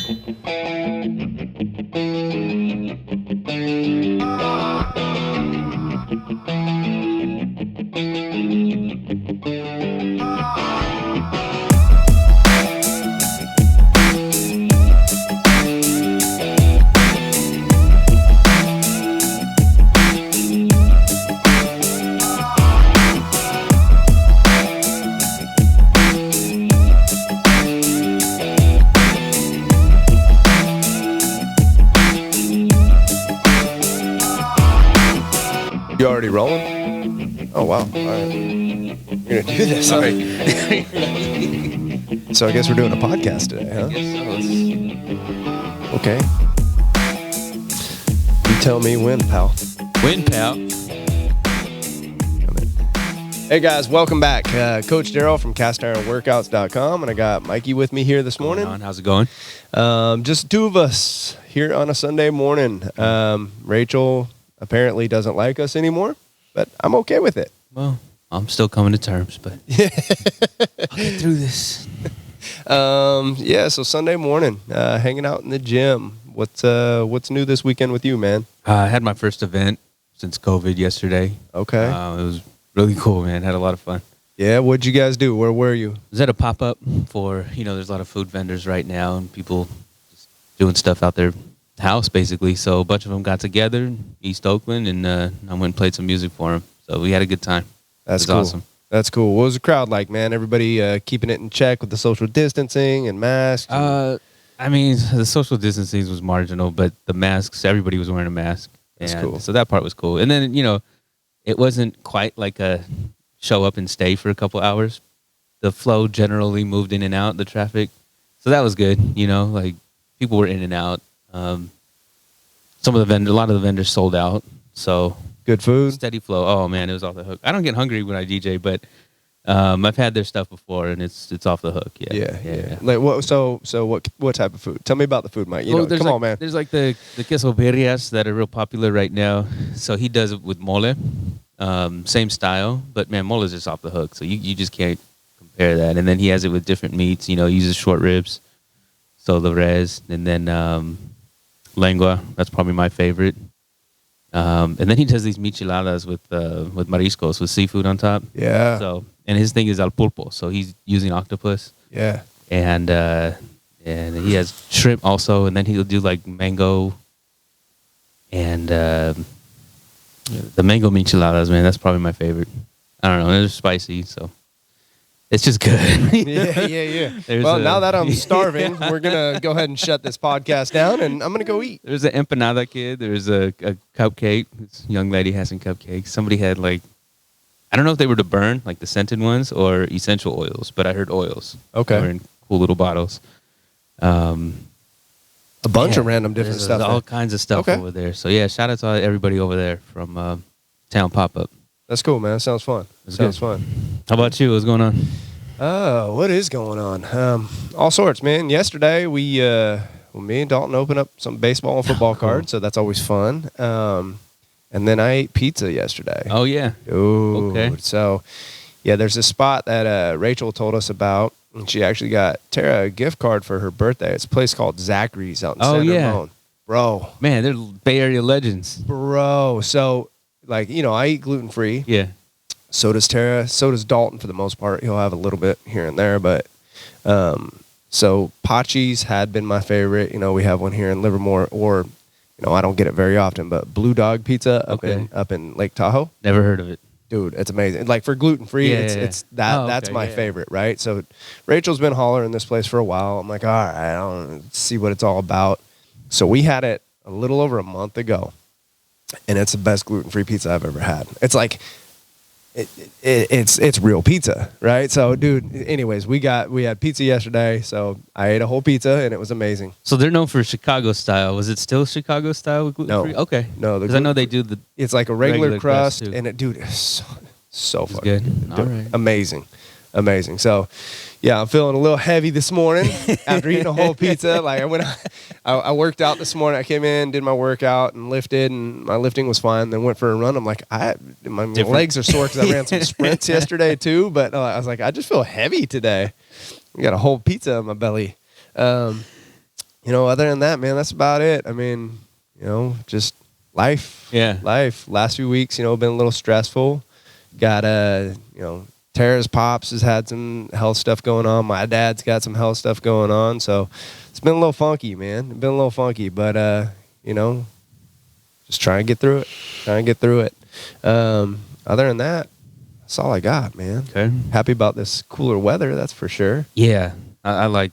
You already rolling? Oh, wow. All right. You're going to do this. All right. So I guess we're doing a podcast today, huh? I guess so. Okay. You tell me when, pal. Win, pal. Hey, guys. Welcome back. Coach Darrell from castironworkouts.com, and I got Mikey with me here this morning. How's it going? Just two of us here on a Sunday morning. Rachel apparently doesn't like us anymore, but I'm okay with it. Well, I'm still coming to terms, but I'll get through this. Yeah, so Sunday morning, hanging out in the gym. What's new this weekend with you, man? I had my first event since COVID yesterday. Okay. It was really cool, man. Had a lot of fun. Yeah, what'd you guys do? Where were you? I was at a pop-up for, there's a lot of food vendors right now and people just doing stuff out their house, basically. So a bunch of them got together in East Oakland, and I went and played some music for them. So we had a good time. That's cool. Awesome. That's cool. What was the crowd like, man? Everybody keeping it in check with the social distancing and masks? I mean, the social distancing was marginal, but the masks, everybody was wearing a mask. That's and cool. So that part was cool. And then, it wasn't quite like a show up and stay for a couple hours. The flow generally moved in and out, the traffic. So that was good, like people were in and out. A lot of the vendors sold out. So Good food? steady flow. Oh man, it was off the hook. I don't get hungry when I DJ, but I've had their stuff before and it's off the hook. Yeah. Like what? So what type of food? Tell me about the food, Mike. Come on, man. There's like the quesadillas that are real popular right now. So he does it with mole, same style, but man, mole is just off the hook. So you just can't compare that. And then he has it with different meats. He uses short ribs, so the res, and then lengua. That's probably my favorite. And then he does these micheladas with mariscos, with seafood on top. Yeah. So, and his thing is al pulpo. So he's using octopus. Yeah. And he has shrimp also. And then he'll do like mango and the mango micheladas, man. That's probably my favorite. I don't know. They're spicy, so it's just good. Yeah. Well, now that I'm starving, we're going to go ahead and shut this podcast down, and I'm going to go eat. There's an empanada kid. There's a cupcake. This young lady has some cupcakes. Somebody had I don't know if they were to burn, like the scented ones, or essential oils, but I heard oils. Okay. They were in cool little bottles. A bunch of random different there's stuff. all kinds of stuff over there. So, yeah, shout out to everybody over there from Town Pop-Up. That's cool, man. Sounds fun. Sounds fun. How about you? What's going on? What is going on? All sorts, man. Yesterday, me and Dalton opened up some baseball and football cards, so that's always fun. And then I ate pizza yesterday. Oh, yeah. Ooh. Okay. So, yeah, there's a spot that Rachel told us about, and she actually got Tara a gift card for her birthday. It's a place called Zachary's out in San Ramon. Bro. Man, they're Bay Area legends. Bro. So, I eat gluten-free. Yeah. So does Tara. So does Dalton for the most part. He'll have a little bit here and there, but so Pachi's had been my favorite. We have one here in Livermore, or I don't get it very often, but Blue Dog Pizza up in Lake Tahoe. Never heard of it. Dude, it's amazing. Like for gluten-free, it's that's my favorite, right? So Rachel's been hollering this place for a while. I'm like, all right, I don't see what it's all about. So we had it a little over a month ago, and it's the best gluten-free pizza I've ever had. It's like it's real pizza, right? So, dude, anyways, we had pizza yesterday, so I ate a whole pizza, and it was amazing. So they're known for Chicago style. Was it still Chicago style with gluten-free? No. Okay. No, because I know they do the... It's like a regular crust, too. and it is so fucking good. Dude, All right. Amazing. So, yeah, I'm feeling a little heavy this morning after eating a whole pizza. Like I worked out this morning. I came in, did my workout, and lifted, and my lifting was fine. Then went for a run. I'm like, my legs are sore because I ran some sprints yesterday too. But I was like, I just feel heavy today. I got a whole pizza in my belly. other than that, man, that's about it. I mean, just life. Yeah. Life. Last few weeks, been a little stressful. Got Tara's pops has had some health stuff going on. My dad's got some health stuff going on. So it's been a little funky, man. It's been a little funky, but just try and get through it. Other than that, that's all I got, man. Okay. Happy about this cooler weather, that's for sure. Yeah. I like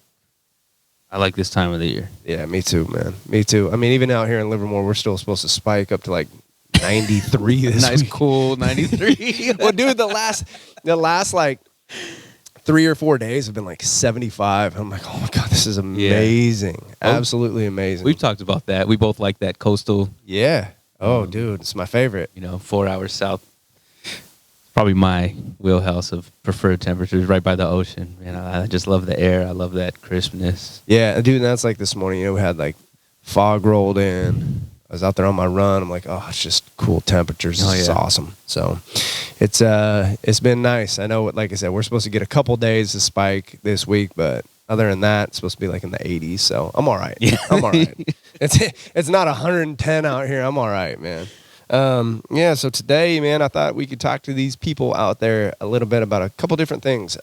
this time of the year. Yeah, me too, man. Me too. I mean, even out here in Livermore, we're still supposed to spike up to like 93 this Nice, week. cool 93. Well, dude, the last like 3 or 4 days have been like 75. I'm like, oh my God, this is amazing. Yeah. Absolutely amazing. We've talked about that. We both like that coastal. Yeah. Oh, dude, it's my favorite. 4 hours south. Probably my wheelhouse of preferred temperatures, right by the ocean. Man, I just love the air. I love that crispness. Yeah, dude, and that's like this morning. We had like fog rolled in. I was out there on my run. I'm like, oh, it's just cool temperatures. This is awesome. So it's been nice. I know, like I said, we're supposed to get a couple days of spike this week, but other than that, it's supposed to be like in the 80s. So I'm all right. Yeah. I'm all right. It's not 110 out here. I'm all right, man. So today, man, I thought we could talk to these people out there a little bit about a couple different things.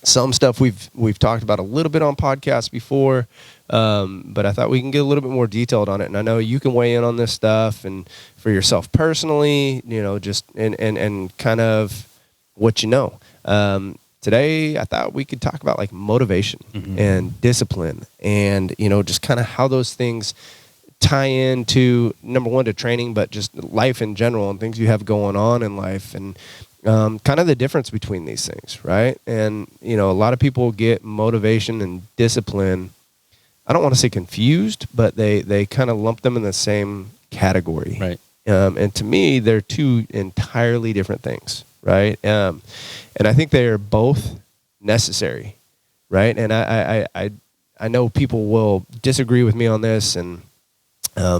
Some stuff we've talked about a little bit on podcasts before, but I thought we can get a little bit more detailed on it. And I know you can weigh in on this stuff and for yourself personally, just and kind of what you know. Today, I thought we could talk about like motivation and discipline and, just kind of how those things tie into, number one, to training, but just life in general and things you have going on in life and kind of the difference between these things, right? And, a lot of people get motivation and discipline, I don't want to say confused, but they kind of lump them in the same category. Right. And to me, they're two entirely different things, right? And I think they are both necessary, right? And I know people will disagree with me on this and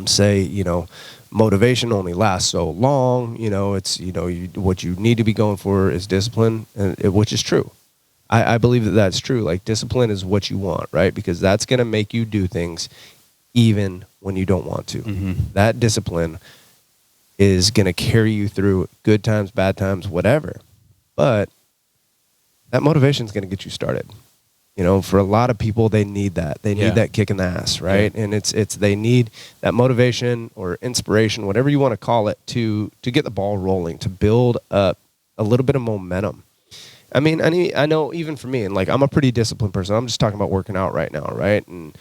say, motivation only lasts so long. It's, what you need to be going for is discipline, which is true. I believe that that's true. Like discipline is what you want, right? Because that's going to make you do things even when you don't want to. That discipline is going to carry you through good times, bad times, whatever. But that motivation is going to get you started. For a lot of people, they need that. They need that kick in the ass, right? Yeah. And it's they need that motivation or inspiration, whatever you want to call it, to get the ball rolling, to build up a little bit of momentum. I mean, I know even for me, and like I'm a pretty disciplined person. I'm just talking about working out right now, right? And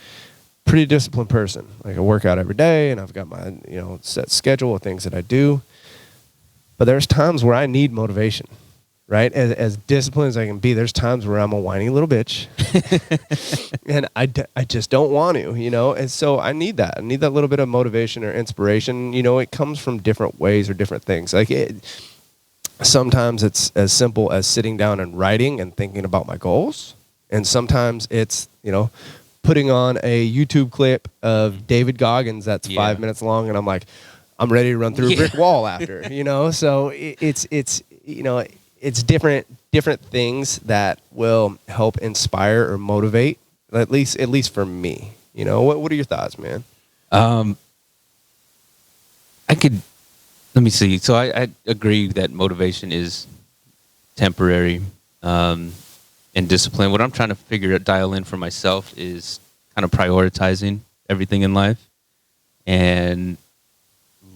pretty disciplined person. Like I work out every day, and I've got my set schedule of things that I do. But there's times where I need motivation. Right? As disciplined as I can be, there's times where I'm a whiny little bitch and I just don't want to, and so I need that. I need that little bit of motivation or inspiration. It comes from different ways or different things. Like sometimes it's as simple as sitting down and writing and thinking about my goals. And sometimes it's, putting on a YouTube clip of David Goggins that's 5 minutes long. And I'm like, I'm ready to run through a brick wall after, so it's different things that will help inspire or motivate, at least for me. What are your thoughts, man? Let me see. So I agree that motivation is temporary, and discipline. What I'm trying to dial in for myself is kind of prioritizing everything in life and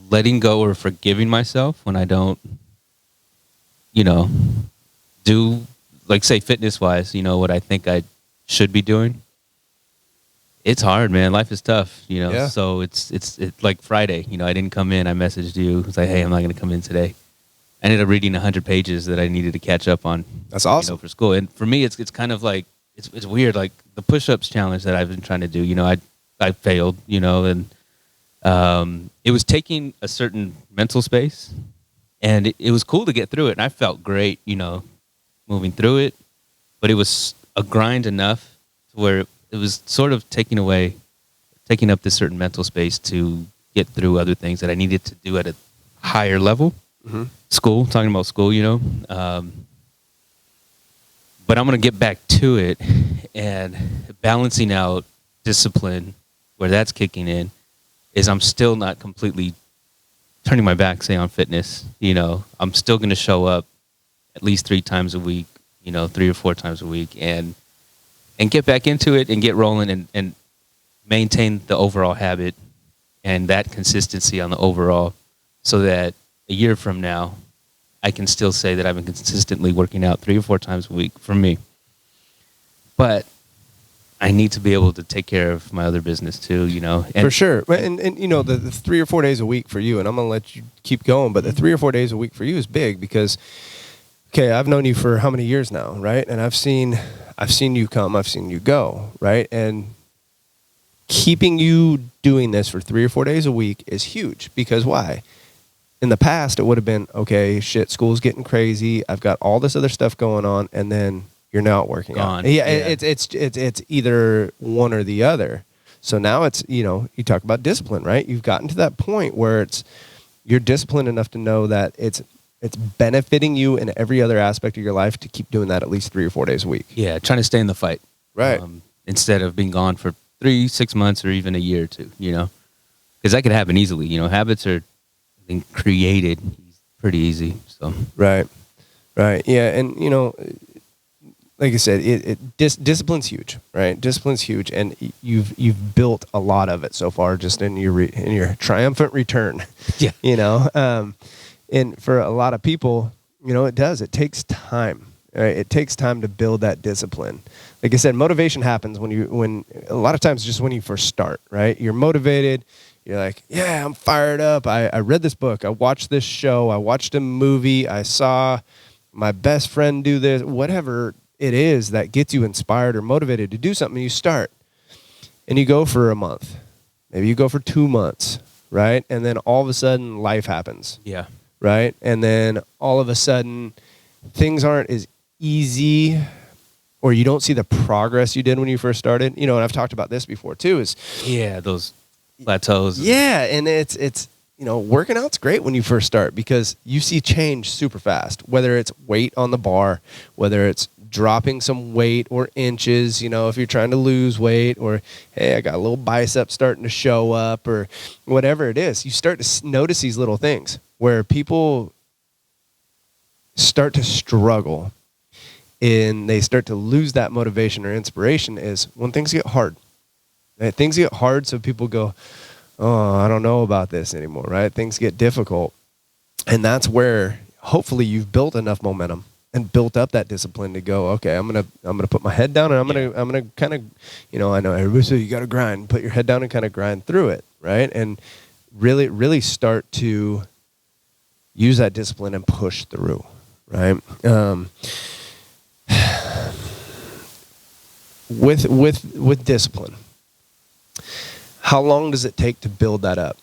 letting go or forgiving myself when I don't, do, like, say, fitness-wise, what I think I should be doing. It's hard, man. Life is tough, Yeah. So it's like Friday, I didn't come in. I messaged you. I was like, hey, I'm not going to come in today. I ended up reading 100 pages that I needed to catch up on. That's awesome. For school. And for me, it's kind of like, it's weird. Like the push-ups challenge that I've been trying to do, I failed, and it was taking a certain mental space. And it was cool to get through it. And I felt great, moving through it. But it was a grind enough to where it was sort of taking up this certain mental space to get through other things that I needed to do at a higher level. Mm-hmm. School, talking about school, but I'm going to get back to it and balancing out discipline, where that's kicking in, is I'm still not completely turning my back, say, on fitness. You know, I'm still going to show up at least 3 times a week, you know, 3 or 4 times a week, and get back into it and get rolling and maintain the overall habit and that consistency on the overall, so that a year from now, I can still say that I've been consistently working out 3 or 4 times a week for me. But I need to be able to take care of my other business too, you know. And, for sure. And you know, the 3 or 4 days a week for you, and I'm going to let you keep going, but the 3 or 4 days a week for you is big because, okay, I've known you for how many years now, right? And I've seen you come, I've seen you go, right? And keeping you doing this for 3 or 4 days a week is huge because why? In the past, it would have been, okay, shit, school's getting crazy. I've got all this other stuff going on, and then you're not working out. Yeah, it's either one or the other. So now it's, you know, you talk about discipline, right? You've gotten to that point where you're disciplined enough to know that it's benefiting you in every other aspect of your life to keep doing that at least 3 or 4 days a week. Yeah, trying to stay in the fight. Right. Instead of being gone for 3, 6 months, or even a year or two, you know, because that could happen easily. You know, habits are being created pretty easy. So right, yeah, and you know, like I said, discipline's huge, right? Discipline's huge, and you've built a lot of it so far, just in your triumphant return. Yeah, you know, and for a lot of people, you know, it takes time. Right? It takes time to build that discipline. Like I said, motivation happens when a lot of times just when you first start, right? You're motivated. You're like, yeah, I'm fired up. I read this book. I watched this show. I watched a movie. I saw my best friend do this. Whatever it is that gets you inspired or motivated to do something, you start. And you go for a month. Maybe you go for 2 months, right? And then all of a sudden, life happens. Yeah. Right? And then all of a sudden, things aren't as easy, or you don't see the progress you did when you first started. You know, and I've talked about this before too, is those plateaus. Yeah, and it's you know, working out's great when you first start because you see change super fast, whether it's weight on the bar, whether it's dropping some weight or inches, you know, if you're trying to lose weight, or hey, I got a little bicep starting to show up, or whatever it is. You start to notice these little things where people start to struggle and they start to lose that motivation or inspiration is when things get hard. Right? Things get hard, so people go, oh, I don't know about this anymore, right? Things get difficult. And that's where hopefully you've built enough momentum and built up that discipline to go, okay, I'm gonna put my head down, and I'm gonna kind of, you know, I know everybody says you gotta grind, put your head down and kind of grind through it, right? And really start to use that discipline and push through, right? With discipline, how long does it take to build that up?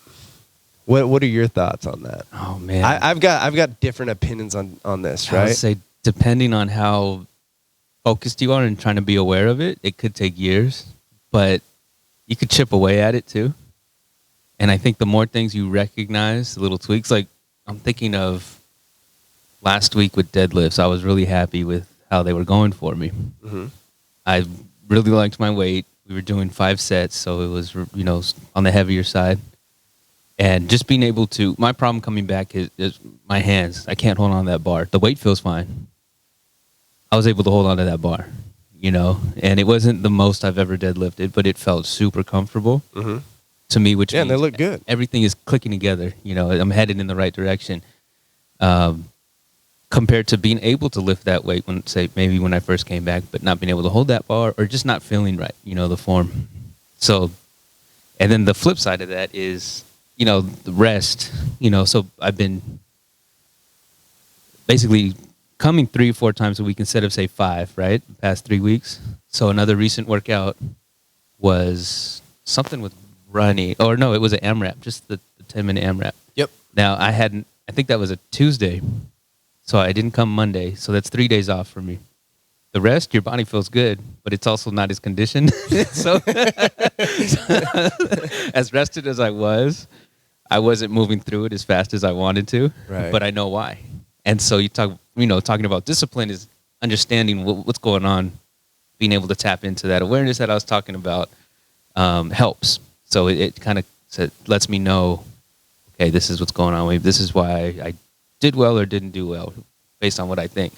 What are your thoughts on that? Oh man, I've got different opinions on this, right? I would say depending on how focused you are and trying to be aware of it, it could take years, but you could chip away at it too. And I think the more things you recognize, the little tweaks, like I'm thinking of last week with deadlifts, I was really happy with how they were going for me. Mm-hmm. I really liked my weight. We were doing 5 sets, so it was, you know, on the heavier side. And just being able to, my problem coming back is my hands. I can't hold on to that bar. The weight feels fine. I was able to hold on to that bar, you know, and it wasn't the most I've ever deadlifted, but it felt super comfortable to me, which means and they look good. Everything is clicking together. You know, I'm headed in the right direction. Compared to being able to lift that weight when, say, maybe when I first came back, but not being able to hold that bar or just not feeling right, you know, the form. So, and then the flip side of that is, you know, the rest, you know, so I've been basically coming 3 or 4 times a week instead of, say, 5, right? The past 3 weeks. So another recent workout was something with running, or no, it was an AMRAP, just the 10-minute AMRAP. Yep. Now I think that was a Tuesday. So I didn't come Monday. So that's 3 days off for me. The rest, your body feels good, but it's also not as conditioned. so as rested as I wasn't moving through it as fast as I wanted to. Right. But I know why. And so talking about discipline is understanding what's going on, being able to tap into that awareness that I was talking about. helps. So it kind of lets me know, okay, this is what's going on. Maybe this is why I did well or didn't do well based on what I think.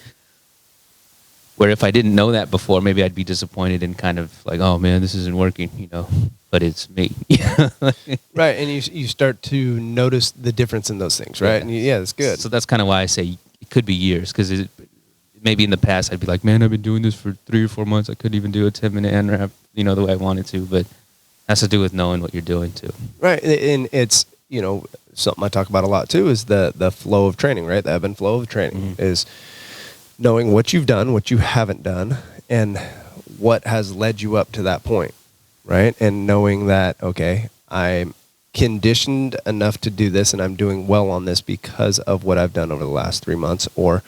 Where if I didn't know that before, maybe I'd be disappointed and kind of like, oh man, this isn't working, but it's me. Right. And you start to notice the difference in those things, right? Yeah. And that's good. So that's kind of why I say it could be years, because maybe in the past I'd be like, man, I've been doing this for 3 or 4 months. I couldn't even do a 10-minute ANRAP, the way I wanted to, but it has to do with knowing what you're doing too. Right. And it's, something I talk about a lot too is the flow of training, right? The ebb and flow of training is knowing what you've done, what you haven't done, and what has led you up to that point, right? And knowing that, okay, I'm conditioned enough to do this and I'm doing well on this because of what I've done over the last 3 months, or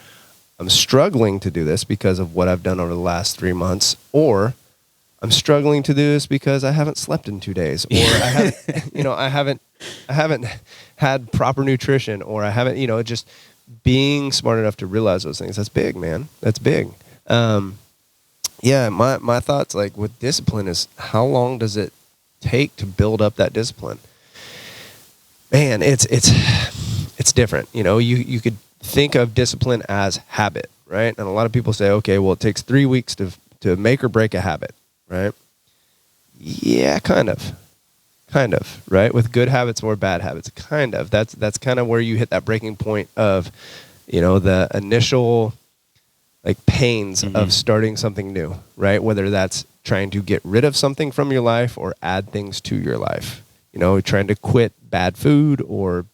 I'm struggling to do this because of what I've done over the last 3 months, or I'm struggling to do this because I haven't slept in 2 days, or I haven't had proper nutrition, or I haven't, just being smart enough to realize those things. That's big, man. That's big. My thoughts like with discipline is, how long does it take to build up that discipline? Man, it's different. You could think of discipline as habit, right? And a lot of people say, okay, well, it takes 3 weeks to make or break a habit, right? Yeah, kind of, right? With good habits or bad habits, kind of. That's kind of where you hit that breaking point of, the initial like pains of starting something new, right? Whether that's trying to get rid of something from your life or add things to your life, trying to quit bad food or,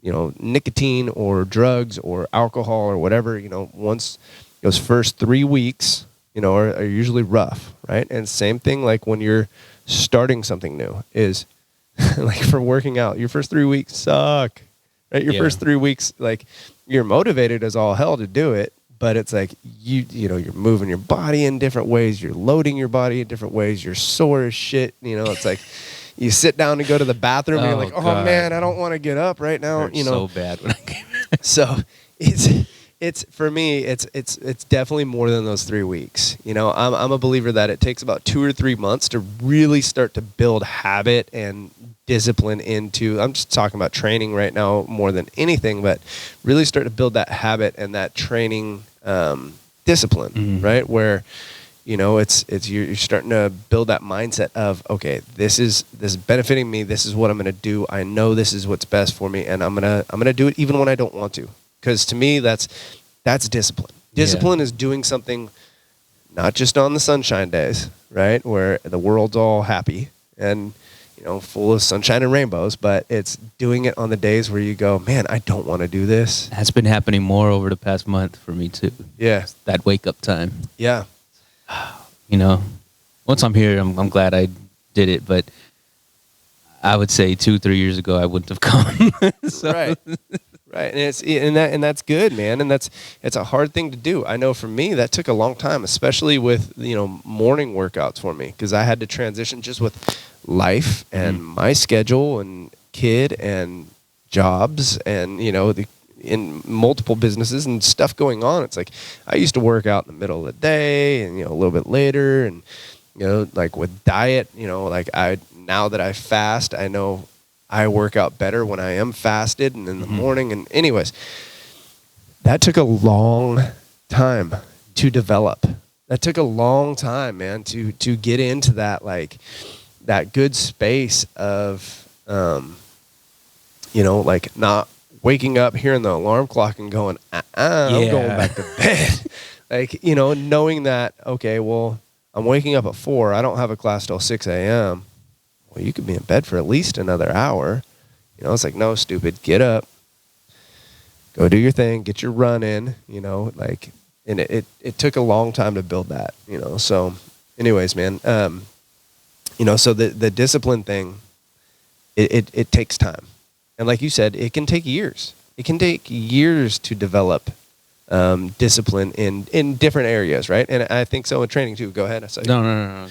nicotine or drugs or alcohol or whatever, once those first 3 weeks, are usually rough, right? And same thing like when you're starting something new is like for working out, your first 3 weeks suck, right? Your first 3 weeks, like you're motivated as all hell to do it, but it's like you're moving your body in different ways, you're loading your body in different ways, you're sore as shit, it's like you sit down to go to the bathroom and you're like, oh God, man, I don't want to get up right now. So bad when I came. So it's for me, it's definitely more than those 3 weeks. I'm a believer that it takes about 2 or 3 months to really start to build habit and discipline into, I'm just talking about training right now more than anything, but really start to build that habit and that training discipline, right? Where, it's you're starting to build that mindset of, okay, this is benefiting me. This is what I'm going to do. I know this is what's best for me, and I'm gonna do it even when I don't want to. Because to me, that's discipline. Discipline is doing something not just on the sunshine days, right, where the world's all happy and full of sunshine and rainbows, but it's doing it on the days where you go, man, I don't want to do this. That's been happening more over the past month for me too. Yeah, that wake up time. Yeah, once I'm here, I'm glad I did it, but I would say 2-3 years ago I wouldn't have come. So. Right, and that's good, man, and it's a hard thing to do. I know for me that took a long time, especially with morning workouts for me, because I had to transition just with life and my schedule and kid and jobs and in multiple businesses and stuff going on. It's like I used to work out in the middle of the day and a little bit later, and like with diet, like now that I fast, I know I work out better when I am fasted and in the morning. And anyways, that took a long time to develop. That took a long time, man, to get into that, like that good space of, like not waking up, hearing the alarm clock and going, I'm going back to bed. Like, knowing that, okay, well, I'm waking up at 4. I don't have a class till 6 a.m. Well, you could be in bed for at least another hour. It's like, no, stupid, get up, go do your thing, get your run in, like, and it took a long time to build that, so anyways, man, so the discipline thing, it takes time. And like you said, it can take years. It can take years to develop discipline in different areas, right? And I think so in training too. Go ahead. No.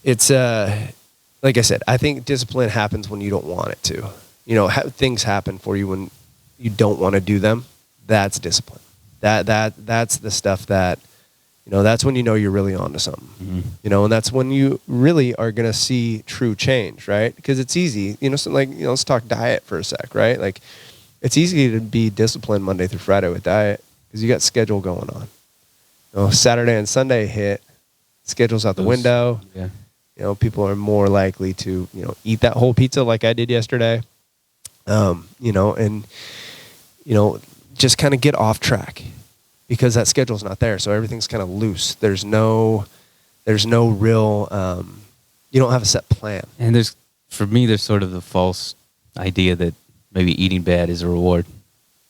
It's like I said, I think discipline happens when you don't want it to. Things happen for you when you don't want to do them. That's discipline. That's the stuff that that's when you know you're really onto something. And that's when you really are going to see true change, right? Because it's easy, so let's talk diet for a sec, right? Like, it's easy to be disciplined Monday through Friday with diet because you got schedule going on. Saturday and Sunday hit, schedule's out the window. Yeah. People are more likely to, eat that whole pizza like I did yesterday. Just kind of get off track because that schedule's not there. So everything's kind of loose. There's no real, you don't have a set plan. And for me, there's sort of the false idea that maybe eating bad is a reward.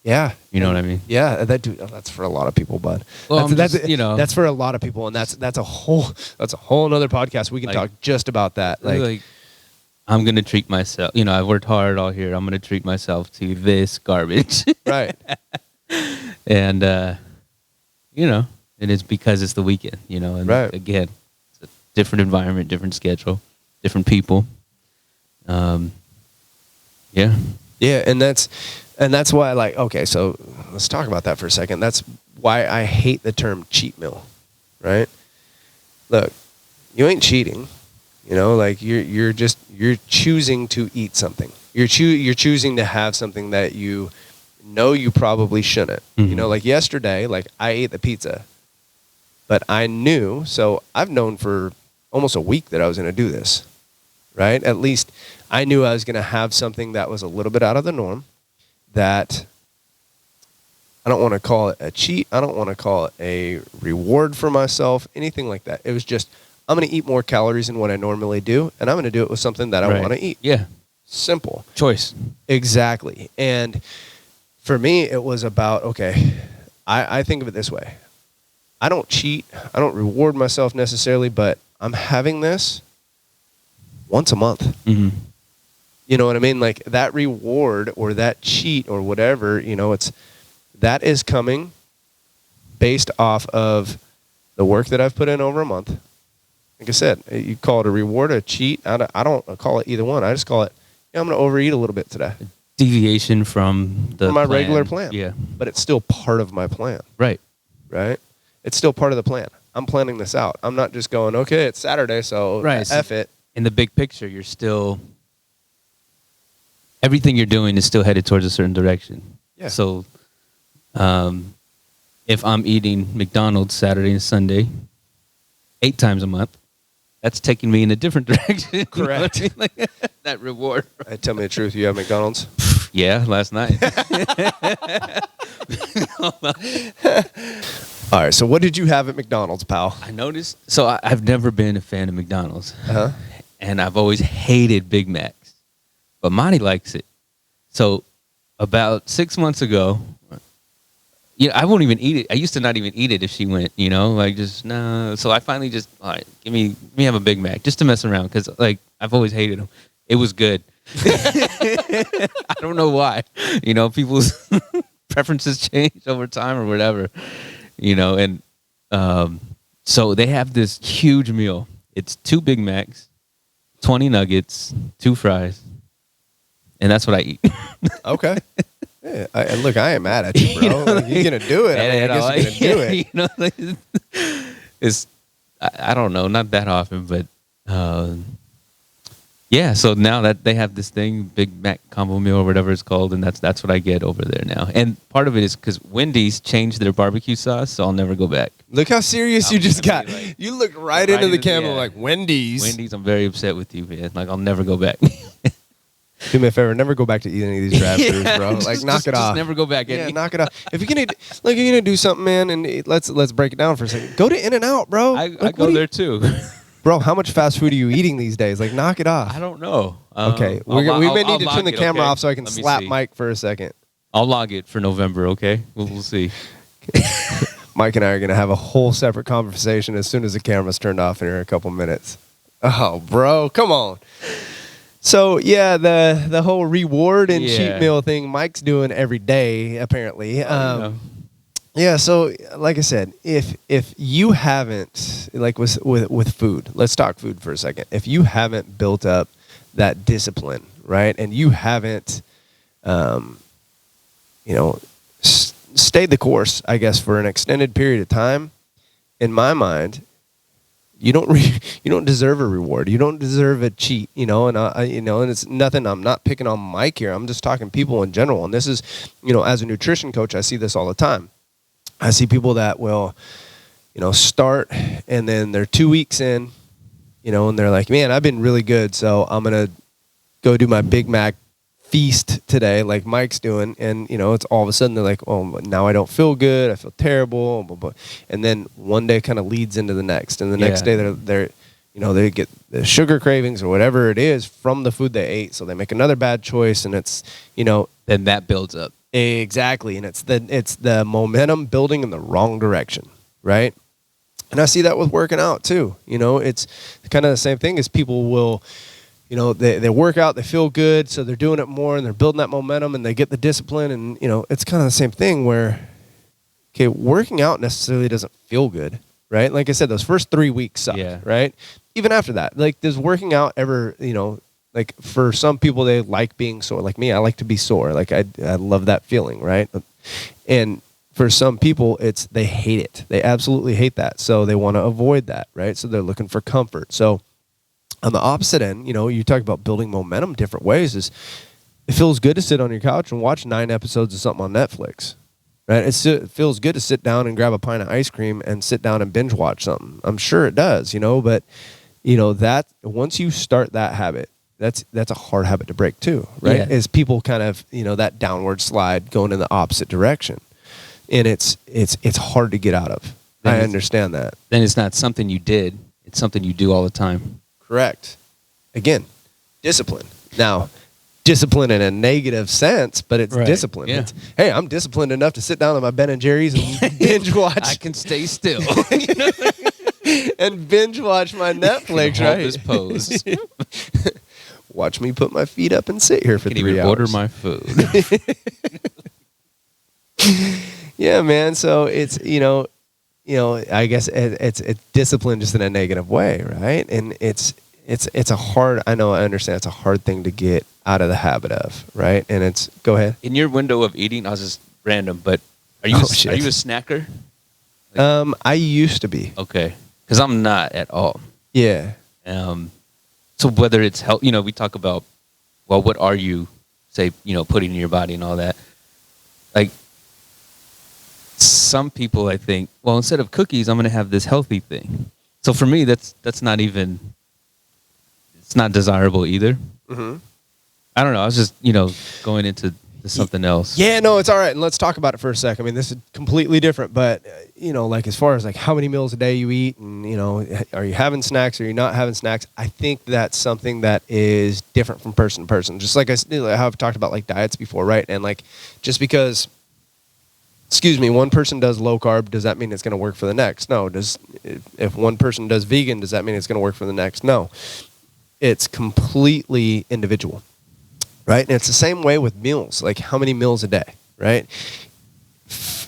Yeah. You know what I mean? Yeah. That's for a lot of people, bud. Well, that's for a lot of people. And that's a whole nother podcast. We can talk just about that. Like I'm going to treat myself. I've worked hard all year. I'm going to treat myself to this garbage. Right. And, and it's because it's the weekend, and right. Again, it's a different environment, different schedule, different people. Yeah. Yeah. And that's why okay, so let's talk about that for a second. That's why I hate the term cheat meal, right? Look, you ain't cheating. You're choosing to eat something. You're choosing to have something that you probably shouldn't. Like yesterday, I ate the pizza, but I knew. So I've known for almost a week that I was going to do this, right? At least I knew I was going to have something that was a little bit out of the norm. That I don't want to call it a cheat. I don't want to call it a reward for myself. Anything like that. It was just, I'm going to eat more calories than what I normally do, and I'm going to do it with something that I want to eat. Yeah. Simple. Choice. Exactly. And for me, it was about, okay, I think of it this way. I don't cheat. I don't reward myself necessarily, but I'm having this once a month. Mm-hmm. You know what I mean? Like that reward or that cheat or whatever, that is coming based off of the work that I've put in over a month. Like I said, you call it a reward, a cheat. I don't call it either one. I just call it, I'm going to overeat a little bit today. Deviation from my regular plan. Yeah. But it's still part of my plan. Right. Right? It's still part of the plan. I'm planning this out. I'm not just going, okay, it's Saturday, so F it. In the big picture, you're still... Everything you're doing is still headed towards a certain direction. Yeah. So, if I'm eating McDonald's Saturday and Sunday 8 times a month, that's taking me in a different direction. Correct. You know what I mean? That reward. Tell me the truth. You have McDonald's? Yeah, last night. All right. So what did you have at McDonald's, pal? I noticed. So I've never been a fan of McDonald's. Uh-huh. And I've always hated Big Macs. But Monty likes it. So about 6 months ago, I won't even eat it. I used to not even eat it if she went, just no. So I finally just, all right, give me have a Big Mac just to mess around because I've always hated them. It was good. I don't know why. People's preferences change over time or whatever. And so they have this huge meal. It's 2 Big Macs, 20 nuggets, 2 fries. And that's what I eat. Okay. Yeah, look, I ain't mad at you, bro. You're going to do it. I guess you're going to do it. It's, I don't know, not that often, but yeah. So now that they have this thing, Big Mac combo meal or whatever it's called, and that's what I get over there now. And part of it is because Wendy's changed their barbecue sauce, so I'll never go back. Look how serious you just got. You looked right into the camera like Wendy's. Wendy's, I'm very upset with you, man. I'll never go back. Do me a favor, never go back to eat any of these drive-thrus, bro. Knock it off. Just never go back. Yeah, knock it off. If you're gonna do something, man, and let's break it down for a second. Go to In-N-Out, bro. I go there too. Bro, how much fast food are you eating these days? Knock it off. I don't know. Okay, we may need to turn the camera off so I can slap Mike for a second. I'll log it for November, okay? We'll see. Mike and I are gonna have a whole separate conversation as soon as the camera's turned off in a couple minutes. Oh, bro, come on. So yeah, the whole reward and cheat meal thing Mike's doing every day apparently. Yeah, so like I said, if you haven't with food, let's talk food for a second. If you haven't built up that discipline, right, and you haven't, stayed the course, I guess, for an extended period of time, in my mind, you don't you don't deserve a reward. You don't deserve a cheat, and it's nothing. I'm not picking on Mike here. I'm just talking people in general. And this is, as a nutrition coach, I see this all the time. I see people that will, start and then they're 2 weeks in, and they're like, man, I've been really good. So I'm going to go do my Big Mac feast today, like Mike's doing. And, it's all of a sudden they're like, oh, now I don't feel good. I feel terrible. Blah, blah. And then one day kind of leads into the next. And the next day they're they get the sugar cravings or whatever it is from the food they ate. So they make another bad choice, and it's, Then that builds up. Exactly. And it's the momentum building in the wrong direction. Right. And I see that with working out too. It's kind of the same thing as people will, they work out, they feel good, so they're doing it more, and they're building that momentum, and they get the discipline, and, it's kind of the same thing where, okay, working out necessarily doesn't feel good, right? Like I said, those first 3 weeks suck, right? Even after that, like, does working out ever, like, for some people, they like being sore. Like me, I like to be sore. Like, I love that feeling, right? And for some people, they hate it. They absolutely hate that, so they want to avoid that, right? So they're looking for comfort. So on the opposite end, you talk about building momentum different ways. It feels good to sit on your couch and watch 9 episodes of something on Netflix, right? It feels good to sit down and grab a pint of ice cream and sit down and binge watch something. I'm sure it does, but that once you start that habit, that's a hard habit to break too, right? Yeah. As people kind of, that downward slide going in the opposite direction, and it's hard to get out of. I understand that. Then it's not something you did; it's something you do all the time. Correct. Again, discipline. Now, discipline in a negative sense, but it's discipline. Yeah. It's, hey, I'm disciplined enough to sit down on my Ben and Jerry's and binge watch. I can stay still and binge watch my Netflix, right? This pose. Watch me put my feet up and sit here for 3 hours. Order my food. Yeah, man. So it's I guess it's discipline just in a negative way, right? And it's a hard. I understand it's a hard thing to get out of the habit of, right? And go ahead. In your window of eating, I was just random, but are you a snacker? I used to be. Okay, because I'm not at all. Yeah. So whether it's health, we talk about, well, what are you, say, putting in your body and all that, like. Some people, I think, well, instead of cookies, I'm going to have this healthy thing. So for me, that's not even, it's not desirable either. Mm-hmm. I don't know. I was just, going into something else. Yeah, no, it's all right. And let's talk about it for a second. I mean, this is completely different, but, like as far as like how many meals a day you eat and, are you having snacks or are you not having snacks? I think that's something that is different from person to person. Just like I've talked about like diets before, right? And like just because one person does low carb, does that mean it's going to work for the next? No. If one person does vegan, does that mean it's going to work for the next? No. It's completely individual, right? And it's the same way with meals, like how many meals a day, right?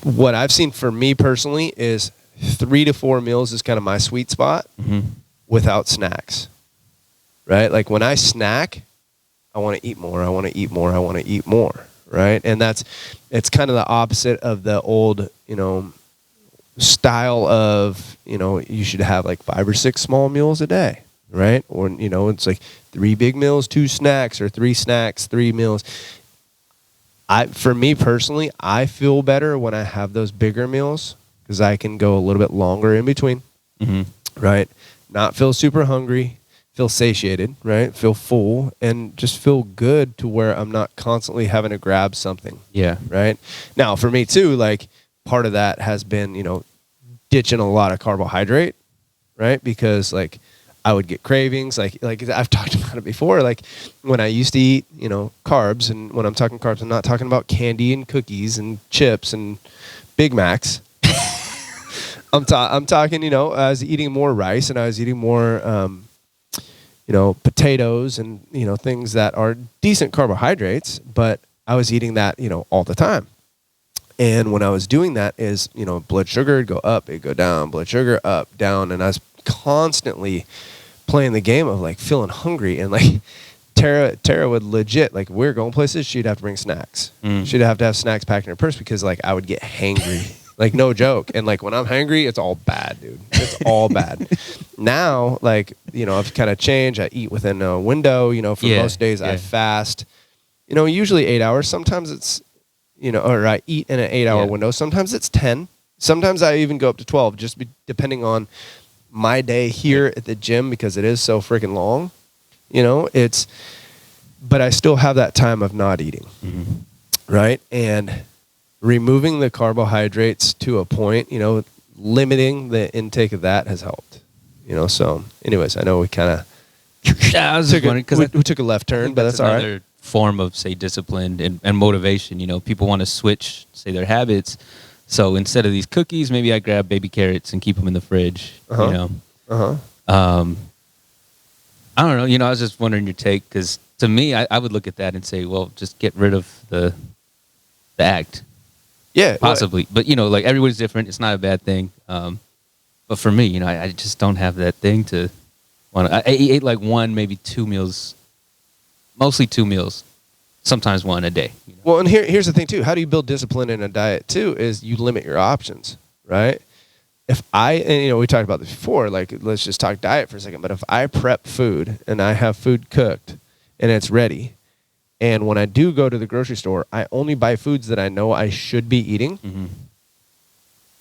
What I've seen for me personally is 3 to 4 meals is kind of my sweet spot without snacks, right? Like when I snack, I want to eat more. I want to eat more. I want to eat more. Right. And it's kind of the opposite of the old, style of, you should have like 5 or 6 small meals a day. Right. Or, it's like 3 big meals, 2 snacks, or 3 snacks, 3 meals. For me personally, I feel better when I have those bigger meals because I can go a little bit longer in between. Mm-hmm. Right. Not feel super hungry. Feel satiated, right? Feel full and just feel good to where I'm not constantly having to grab something. Yeah. Right. Now, for me too, like part of that has been, ditching a lot of carbohydrate, right? Because like I would get cravings, like I've talked about it before. Like when I used to eat, carbs, and when I'm talking carbs, I'm not talking about candy and cookies and chips and Big Macs. I'm talking, I was eating more rice and I was eating more, potatoes and, things that are decent carbohydrates, but I was eating that, all the time. And when I was doing that is, blood sugar would go up, it'd go down, blood sugar up, down. And I was constantly playing the game of like feeling hungry. And like Tara would legit, like we were going places, she'd have to bring snacks. She'd have to have snacks packed in her purse because like I would get hangry. Like, no joke. And like when I'm hungry, it's all bad, dude. It's all bad. Now, like, I've kind of changed. I eat within a window, for most days I fast, usually 8 hours. Sometimes it's, or I eat in an 8 hour window. Sometimes it's 10. Sometimes I even go up to 12, just depending on my day here at the gym, because it is so freaking long, but I still have that time of not eating. Right. And removing the carbohydrates to a point, limiting the intake of that has helped, so anyways, I know we kind of, I was just wondering, because we took a left turn, but that's all right. Another form of, say, discipline and motivation. People want to switch, say, their habits. So instead of these cookies, maybe I grab baby carrots and keep them in the fridge. I don't know. I was just wondering your take, because to me, I would look at that and say, well, just get rid of the act. Yeah, possibly. But like, everybody's different. It's not a bad thing. But for me, I just don't have that thing to want. I ate like one, maybe 2 meals, mostly 2 meals, sometimes one a day. Well, and here's the thing too. How do you build discipline in a diet too? Is you limit your options, right? If we talked about this before, like, let's just talk diet for a second. But if I prep food and I have food cooked and it's ready, and when I do go to the grocery store, I only buy foods that I know I should be eating,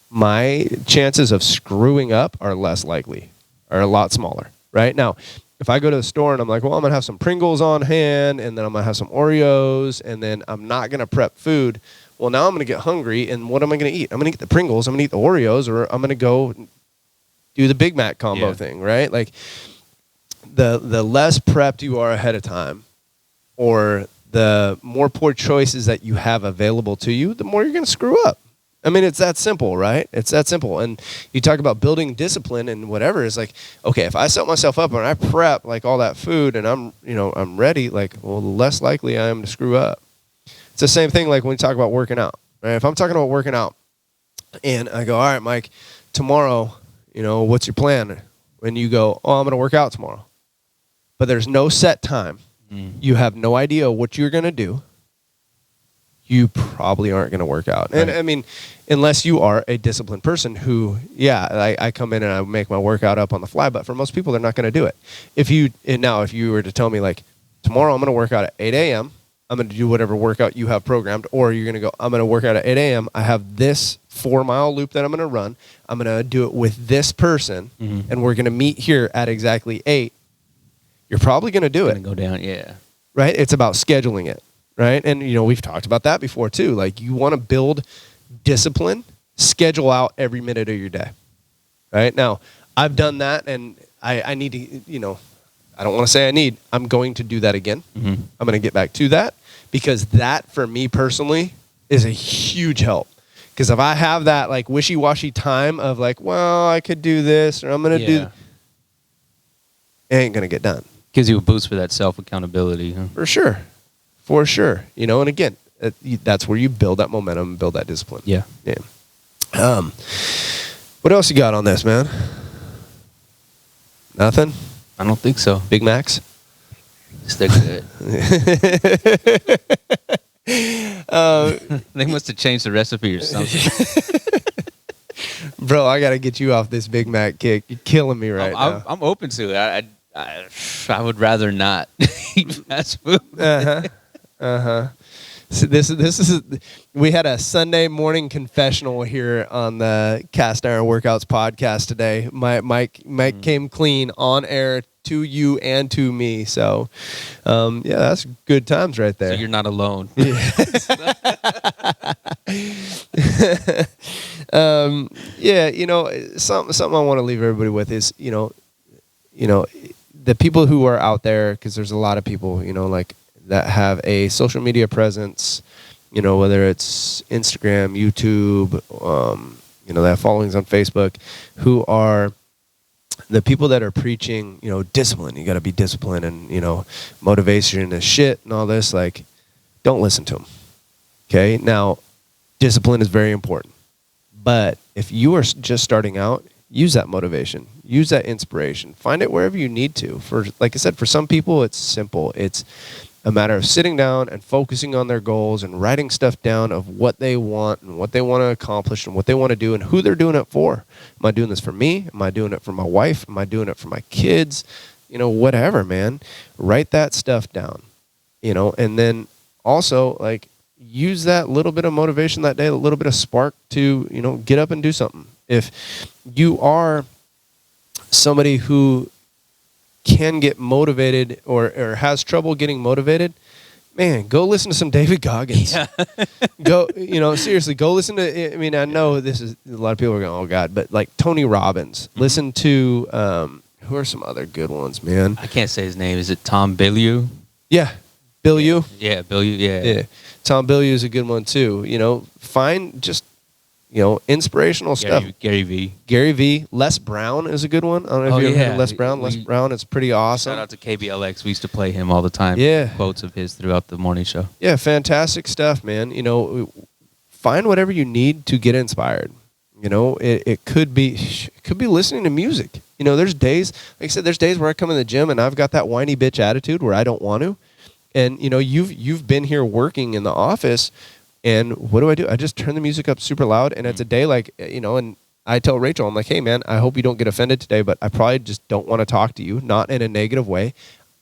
my chances of screwing up are less likely, are a lot smaller, right? Now, if I go to the store and I'm like, well, I'm going to have some Pringles on hand, and then I'm going to have some Oreos, and then I'm not going to prep food, well, now I'm going to get hungry, and what am I going to eat? I'm going to eat the Pringles, I'm going to eat the Oreos, or I'm going to go do the Big Mac combo thing, right? Like, the less prepped you are ahead of time, or the more poor choices that you have available to you, the more you're going to screw up. I mean, it's that simple, right? It's that simple. And you talk about building discipline and whatever. It's like, okay, if I set myself up and I prep like all that food and I'm ready, like, well, the less likely I am to screw up. It's the same thing like when we talk about working out, right? If I'm talking about working out and I go, all right, Mike, tomorrow, what's your plan? When you go, oh, I'm going to work out tomorrow. But there's no set time. You have no idea what you're going to do. You probably aren't going to work out. Right. And I mean, unless you are a disciplined person who, I come in and I make my workout up on the fly, but for most people, they're not going to do it. If you were to tell me like, tomorrow I'm going to work out at 8 a.m., I'm going to do whatever workout you have programmed, or you're going to go, I'm going to work out at 8 a.m., I have this 4-mile loop that I'm going to run, I'm going to do it with this person, and we're going to meet here at exactly 8, you're probably going to do it. It's going to go down, yeah. Right? It's about scheduling it. Right. And, we've talked about that before, too. Like, you want to build discipline, schedule out every minute of your day. Right. Now, I've done that, and I need to, I don't want to say I'm going to do that again. I'm going to get back to that, because that, for me personally, is a huge help. Because if I have that, like, wishy-washy time of, like, well, I could do this, or I'm going to do, it ain't going to get done. Gives you a boost for that self-accountability. Huh? For sure. And again, that's where you build that momentum and build that discipline. Yeah. What else you got on this, man? Nothing? I don't think so. Big Macs? They're good. They must have changed the recipe or something. Bro, I got to get you off this Big Mac kick. You're killing me right now. I'm open to it. I would rather not eat fast food. So this is we had a Sunday morning confessional here on the Cast Iron Workouts podcast today. Mike came clean on air to you and to me. So that's good times right there. So you're not alone. Something I want to leave everybody with is the people who are out there, because there's a lot of people like that have a social media presence, whether it's Instagram, YouTube, they have followings on Facebook, who are the people that are preaching, discipline. You got to be disciplined, and, motivation is shit and all this. Like, don't listen to them. Okay. Now, discipline is very important, but if you are just starting out, use that motivation, use that inspiration, find it wherever you need to. For, like I said, for some people, it's simple. It's a matter of sitting down and focusing on their goals and writing stuff down of what they want and what they want to accomplish and what they want to do and who they're doing it for. Am I doing this for me? Am I doing it for my wife? Am I doing it for my kids? Whatever, man. Write that stuff down, and then also, like, use that little bit of motivation that day, a little bit of spark to, get up and do something. If you are somebody who can get motivated or has trouble getting motivated, man, go listen to some David Goggins. Yeah. Go, seriously, go listen to, I know this is, a lot of people are going, oh God, but like Tony Robbins. Mm-hmm. Listen to, who are some other good ones, man? I can't say his name. Is it Tom Bilyeu? Yeah. Bilyeu? Yeah, Bilyeu, yeah. Tom Bilyeu is a good one too. Find just, inspirational stuff. Gary V. Gary V. Les Brown is a good one. I don't know if you ever heard of Les Brown. Les Brown is pretty awesome. Shout out to KBLX. We used to play him all the time. Yeah. Quotes of his throughout the morning show. Yeah, fantastic stuff, man. Find whatever you need to get inspired. It could be listening to music. There's days, like I said, there's days where I come in the gym and I've got that whiny bitch attitude where I don't want to. And, you've been here working in the office. And what do? I just turn the music up super loud, and it's a day like, and I tell Rachel, I'm like, hey, man, I hope you don't get offended today, but I probably just don't want to talk to you, not in a negative way.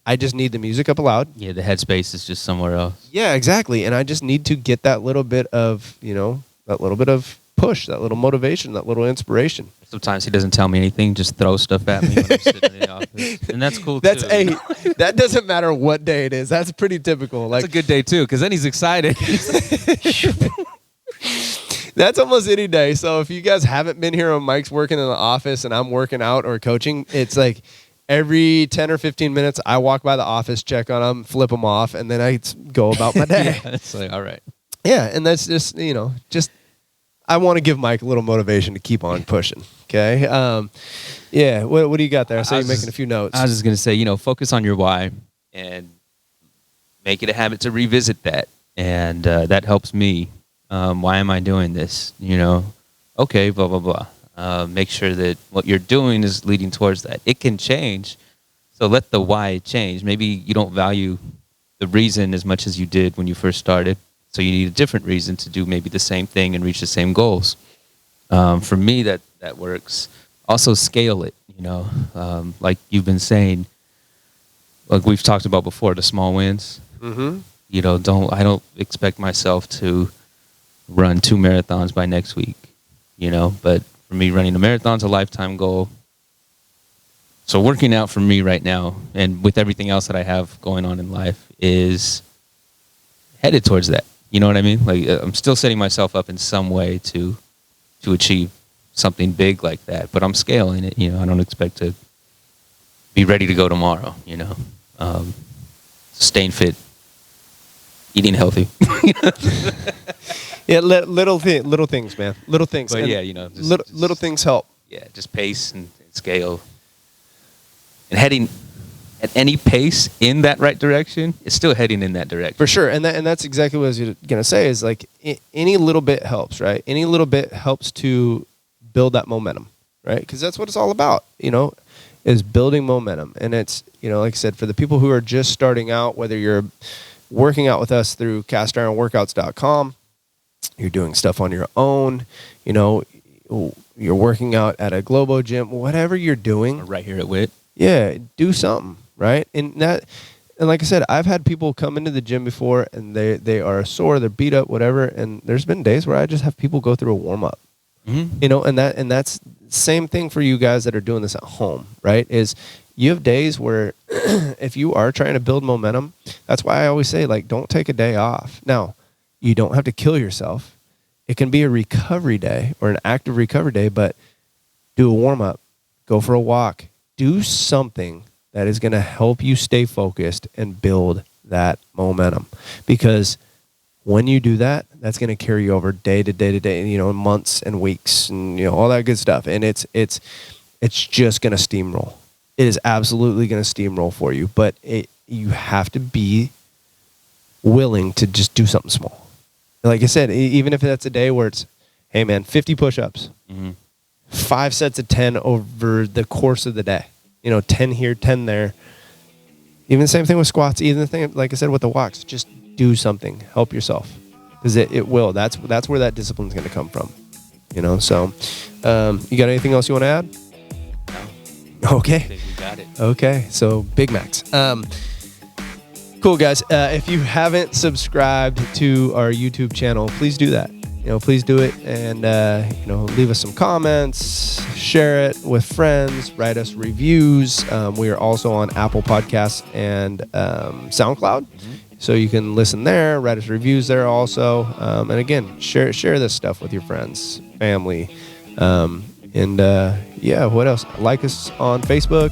I just need the music up loud. Yeah, the headspace is just somewhere else. Yeah, exactly. And I just need to get that little bit of, that little bit of push, that little motivation, that little inspiration. Sometimes he doesn't tell me anything, just throw stuff at me when I'm sitting in the office. And that's cool, too. That doesn't matter what day it is. That's pretty typical. That's a good day, too, because then he's excited. That's almost any day. So if you guys haven't been here when Mike's working in the office and I'm working out or coaching, it's like every 10 or 15 minutes, I walk by the office, check on them, flip them off, and then I go about my day. Yeah, it's like, all right. Yeah, and that's just, I want to give Mike a little motivation to keep on pushing. Okay. Yeah. What do you got there? I saw you making a few notes. I was just going to say, focus on your why and make it a habit to revisit that. And that helps me. Why am I doing this? Okay, blah, blah, blah. Make sure that what you're doing is leading towards that. It can change. So let the why change. Maybe you don't value the reason as much as you did when you first started. So you need a different reason to do maybe the same thing and reach the same goals. For me, that works. Also scale it, like you've been saying, like we've talked about before, the small wins. Mm-hmm. I don't expect myself to run 2 marathons by next week, but for me, running a marathon's a lifetime goal. So working out for me right now and with everything else that I have going on in life is headed towards that. You know what I mean? Like I'm still setting myself up in some way to achieve something big like that, but I'm scaling it. I don't expect to be ready to go tomorrow. Staying fit, eating healthy. Yeah, little things, man. Little things. But little things help. Yeah, just pace and scale, and heading. At any pace in that right direction, it's still heading in that direction. For sure. And that's exactly what I was going to say is like any little bit helps, right? Any little bit helps to build that momentum, right? Because that's what it's all about, is building momentum. And it's, like I said, for the people who are just starting out, whether you're working out with us through castironworkouts.com, you're doing stuff on your own, you're working out at a Globo gym, whatever you're doing. Or right here at WIT. Yeah, do something. Right. And like I said, I've had people come into the gym before and they are sore, they're beat up, whatever. And there's been days where I just have people go through a warm up, and that's same thing for you guys that are doing this at home. Right. Is you have days where if you are trying to build momentum, that's why I always say, like, don't take a day off. Now, you don't have to kill yourself. It can be a recovery day or an active recovery day, but do a warm up, go for a walk, do something that is going to help you stay focused and build that momentum. Because when you do that, that's going to carry you over day to day to day, months and weeks and, all that good stuff. And it's just going to steamroll. It is absolutely going to steamroll for you, but you have to be willing to just do something small. Like I said, even if that's a day where it's, hey man, 50 push-ups, 5 sets of 10 over the course of the day. 10 here, 10 there. Even the same thing with squats. Even the thing, like I said, with the walks, just do something. Help yourself, because it will. That's where that discipline is going to come from. So you got anything else you want to add? No. Okay. I think we got it. Okay. So Big Macs. Cool, guys. If you haven't subscribed to our YouTube channel, please do that. Please do it, and leave us some comments, share it with friends, write us reviews. We are also on Apple Podcasts and SoundCloud, so you can listen there, write us reviews there also. And again, share this stuff with your friends, family, what else? Like us on Facebook.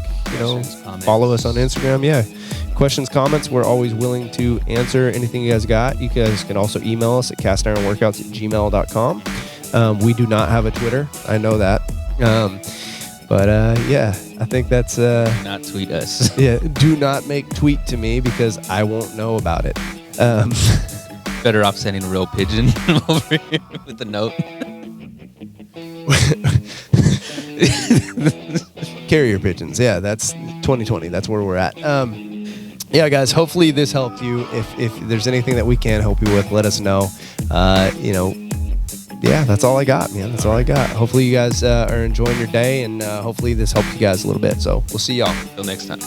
Follow us on Instagram. Yeah. Questions, comments, we're always willing to answer anything you guys got. You guys can also email us at castironworkouts@gmail.com. We do not have a Twitter. I know that. I think that's... Not tweet us. Yeah, do not tweet to me, because I won't know about it. Better off sending a real pigeon over here with a note. Carrier pigeons. Yeah, that's 2020. That's where we're at. Yeah, guys, hopefully this helped you. If there's anything that we can help you with, let us know. That's all I got, man. That's all I got. Hopefully you guys are enjoying your day, and hopefully this helped you guys a little bit. So we'll see y'all. Till next time.